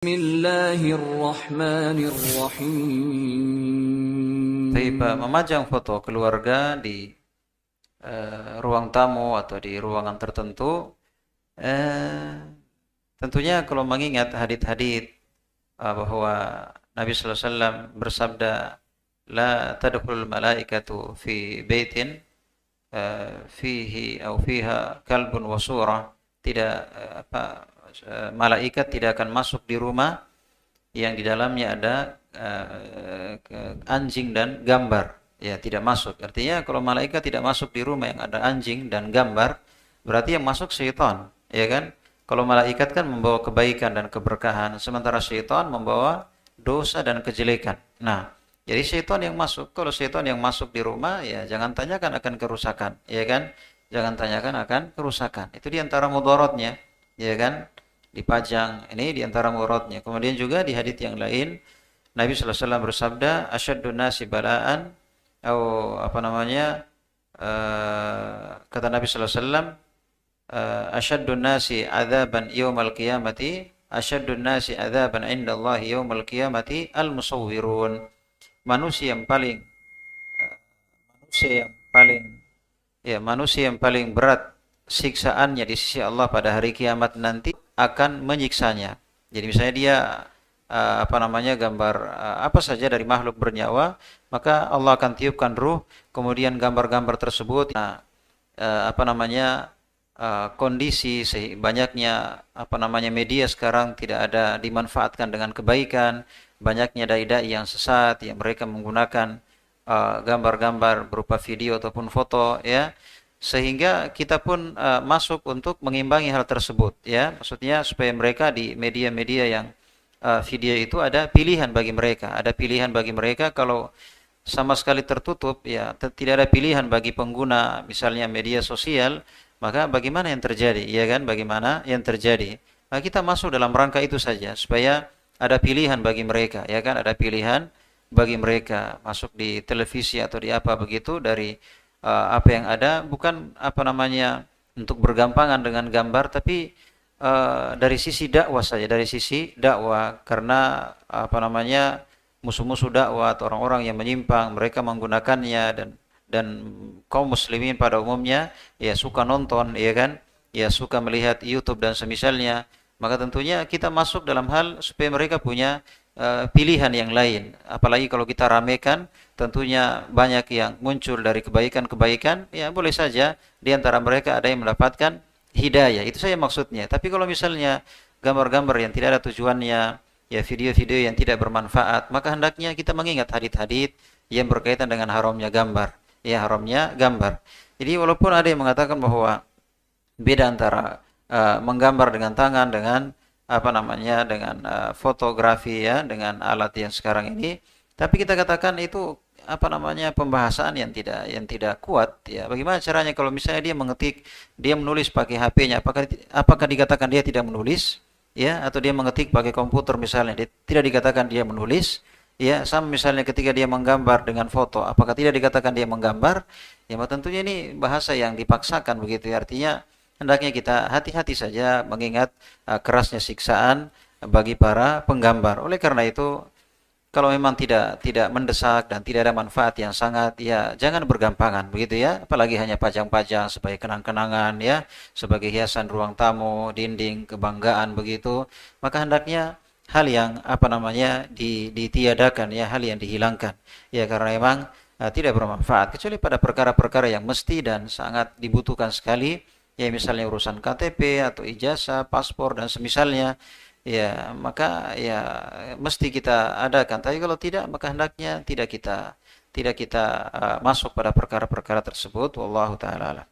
Bismillahirrahmanirrahim. Memajang foto keluarga di ruang tamu atau di ruangan tertentu, tentunya kalau mengingat hadits-hadits bahwa Nabi sallallahu alaihi wasallam bersabda, la tadkhulul malaikatu fi baitin fihi atau fiha kalbun wa surah, tidak malaikat tidak akan masuk di rumah yang di dalamnya ada anjing dan gambar, ya tidak masuk. Artinya kalau malaikat tidak masuk di rumah yang ada anjing dan gambar, berarti yang masuk syaitan, ya kan? Kalau malaikat kan membawa kebaikan dan keberkahan, sementara syaitan membawa dosa dan kejelekan. Nah, jadi syaitan yang masuk. Kalau syaitan yang masuk di rumah, ya jangan tanyakan akan kerusakan, ya kan? Jangan tanyakan akan kerusakan. Itu di antara mudaratnya, ya kan? Dipajang, ini di antara mudaratnya. Kemudian juga di hadits yang lain, Nabi sallallahu alaihi wasallam bersabda, asyaddun nasi bala'an, atau kata Nabi sallallahu alaihi wasallam, asyaddun nasi adzaban yaumal qiyamati, asyaddun nasi adzaban indallahi yaumal qiyamati al-musawwirun. Manusia yang paling manusia yang paling berat siksaannya di sisi Allah pada hari kiamat nanti akan menyiksanya. Jadi misalnya dia gambar apa saja dari makhluk bernyawa, maka Allah akan tiupkan ruh, kemudian gambar-gambar tersebut kondisi banyaknya media sekarang tidak ada dimanfaatkan dengan kebaikan, banyaknya dai-dai yang sesat yang mereka menggunakan gambar-gambar berupa video ataupun foto, ya, sehingga kita pun masuk untuk mengimbangi hal tersebut, ya, maksudnya supaya mereka di media-media yang video itu ada pilihan bagi mereka, kalau sama sekali tertutup, ya tidak ada pilihan bagi pengguna misalnya media sosial, maka bagaimana yang terjadi, ya kan, bagaimana yang terjadi. Nah, kita masuk dalam rangka itu saja supaya ada pilihan bagi mereka, ya kan, ada pilihan bagi mereka masuk di televisi atau di apa begitu dari apa yang ada, bukan untuk bergampangan dengan gambar, tapi dari sisi dakwah saja, dari sisi dakwah, karena musuh-musuh dakwah atau orang-orang yang menyimpang, mereka menggunakannya, dan kaum muslimin pada umumnya ya suka nonton, ya kan, ya suka melihat YouTube dan semisalnya, maka tentunya kita masuk dalam hal supaya mereka punya pilihan yang lain. Apalagi kalau kita ramekan, tentunya banyak yang muncul dari kebaikan-kebaikan, ya boleh saja di antara mereka ada yang mendapatkan hidayah, itu saya maksudnya. Tapi kalau misalnya gambar-gambar yang tidak ada tujuannya, ya video-video yang tidak bermanfaat, maka hendaknya kita mengingat hadits-hadits yang berkaitan dengan haramnya gambar, ya haramnya gambar. Jadi walaupun ada yang mengatakan bahwa beda antara menggambar dengan tangan dengan dengan fotografi, ya, dengan alat yang sekarang ini, tapi kita katakan itu pembahasan yang tidak kuat, ya. Bagaimana caranya kalau misalnya dia menulis pakai HP-nya, apakah dikatakan dia tidak menulis, ya, atau dia mengetik pakai komputer misalnya, dia tidak dikatakan dia menulis, ya. Sama misalnya ketika dia menggambar dengan foto, apakah tidak dikatakan dia menggambar, ya. Tentunya ini bahasa yang dipaksakan begitu, ya. Artinya hendaknya kita hati-hati saja mengingat kerasnya siksaan bagi para penggambar. Oleh karena itu, kalau memang tidak mendesak dan tidak ada manfaat yang sangat, ya jangan bergampangan begitu, ya. Apalagi hanya pajang-pajang sebagai kenang-kenangan, ya, sebagai hiasan ruang tamu, dinding, kebanggaan begitu. Maka hendaknya hal yang ditiadakan, ya, hal yang dihilangkan, ya, karena memang tidak bermanfaat kecuali pada perkara-perkara yang mesti dan sangat dibutuhkan sekali, ya, misalnya urusan KTP atau ijazah, paspor dan semisalnya, ya, maka ya mesti kita adakan. Tapi kalau tidak, maka hendaknya tidak kita masuk pada perkara-perkara tersebut. Wallahu taala alam.